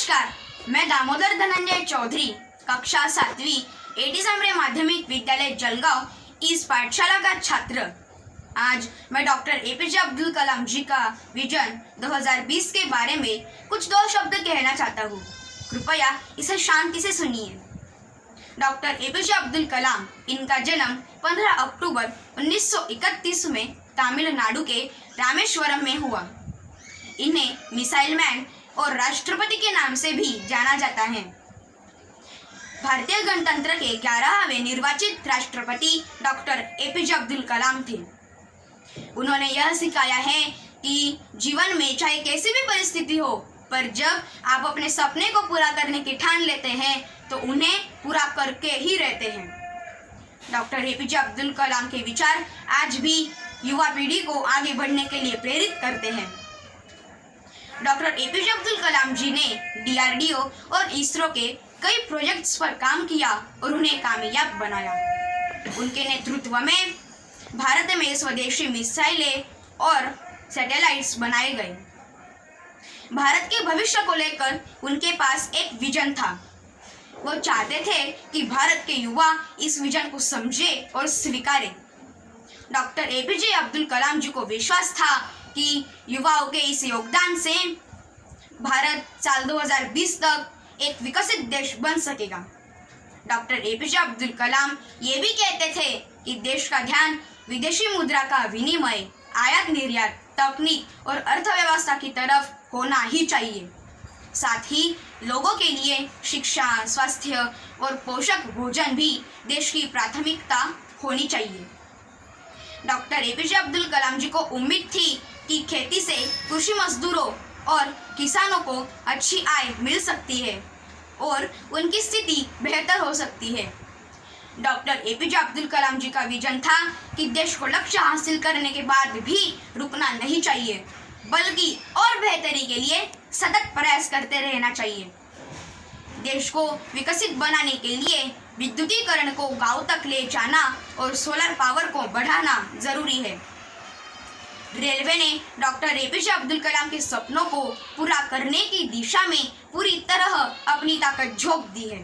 नमस्कार, मैं दामोदर धनंजय चौधरी, कक्षा 7वीं एटी समरे माध्यमिक विद्यालय जलगांव इस पाठशाला का छात्र। आज मैं डॉक्टर एपीजे अब्दुल कलाम जी का विजन 2020 के बारे में कुछ दो शब्द कहना चाहता हूँ। कृपया इसे शांति से सुनिए। डॉक्टर एपीजे अब्दुल कलाम, इनका जन्म 15 अक्टूबर 1931 में तमिलनाडु के रामेश्वरम में हुआ। इन्हें मिसाइल मैन और राष्ट्रपति के नाम से भी जाना जाता है। भारतीय गणतंत्र के 11वें निर्वाचित राष्ट्रपति डॉक्टर एपीजे अब्दुल कलाम थे। उन्होंने यह सिखाया है कि जीवन में चाहे कैसी भी परिस्थिति हो, पर जब आप अपने सपने को पूरा करने की ठान लेते हैं तो उन्हें पूरा करके ही रहते हैं। डॉक्टर एपीजे अब्दुल कलाम के विचार आज भी युवा पीढ़ी को आगे बढ़ने के लिए प्रेरित करते हैं। डॉक्टर एपीजे अब्दुल कलाम जी ने डीआरडीओ और इसरो के कई प्रोजेक्ट्स पर काम किया और उन्हें कामयाब बनाया। उनके नेतृत्व में भारत में स्वदेशी मिसाइलें और सैटेलाइट्स बनाए गए। भारत के भविष्य को लेकर उनके पास एक विजन था। वो चाहते थे कि भारत के युवा इस विजन को समझे और स्वीकारे। डॉक्टर एपीजे अब्दुल कलाम जी को विश्वास था कि युवाओं के इस योगदान से भारत साल 2020 तक एक विकसित देश बन सकेगा। डॉक्टर एपीजे अब्दुल कलाम ये भी कहते थे कि देश का ध्यान विदेशी मुद्रा का विनिमय, आयात निर्यात, तकनीक और अर्थव्यवस्था की तरफ होना ही चाहिए। साथ ही लोगों के लिए शिक्षा, स्वास्थ्य और पोषक भोजन भी देश की प्राथमिकता होनी चाहिए। डॉक्टर एपीजे अब्दुल कलाम जी को उम्मीद थी कि खेती से कृषि मजदूरों और किसानों को अच्छी आय मिल सकती है और उनकी स्थिति बेहतर हो सकती है। डॉक्टर एपीजे अब्दुल कलाम जी का विजन था कि देश को लक्ष्य हासिल करने के बाद भी रुकना नहीं चाहिए, बल्कि और बेहतरी के लिए सतत प्रयास करते रहना चाहिए। देश को विकसित बनाने के लिए विद्युतीकरण को गांव तक ले जाना और सोलर पावर को बढ़ाना जरूरी है। रेलवे ने डॉक्टर एपीजे अब्दुल कलाम के सपनों को पूरा करने की दिशा में पूरी तरह अपनी ताकत झोंक दी है।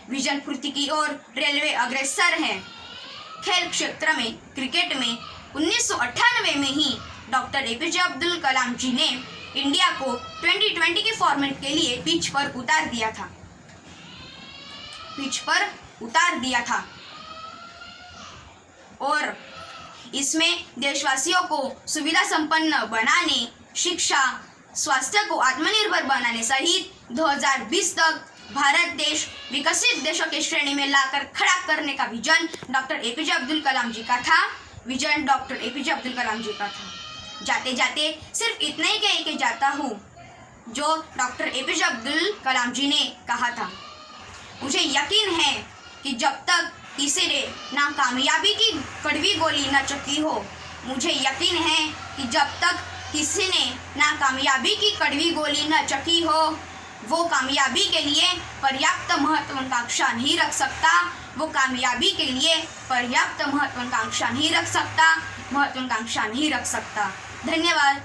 विजन पूर्ति की ओर रेलवे अग्रसर है। खेल क्षेत्र में क्रिकेट में 1998 में ही डॉक्टर एपीजे अब्दुल कलाम जी ने इंडिया को 2020 के फॉर्मेट के लिए पिच पर उतार दिया था और इसमें देशवासियों को सुविधा संपन्न बनाने, शिक्षा, स्वास्थ्य को आत्मनिर्भर बनाने सहित 2020 तक भारत देश विकसित देशों की श्रेणी में लाकर खड़ा करने का vision doctor APJ Abdul Kalam जी का था। जाते जाते सिर्फ इतना ही कह के जाता हूँ जो डॉक्टर एपीजे अब्दुल कलाम जी ने कहा था। मुझे यकीन है कि जब तक किसी ने ना कामयाबी की कड़वी गोली न चखी हो, मुझे यकीन है कि जब तक किसी ने ना कामयाबी की कड़वी गोली न चखी हो, वो कामयाबी के लिए पर्याप्त महत्वाकांक्षा नहीं रख सकता। धन्यवाद।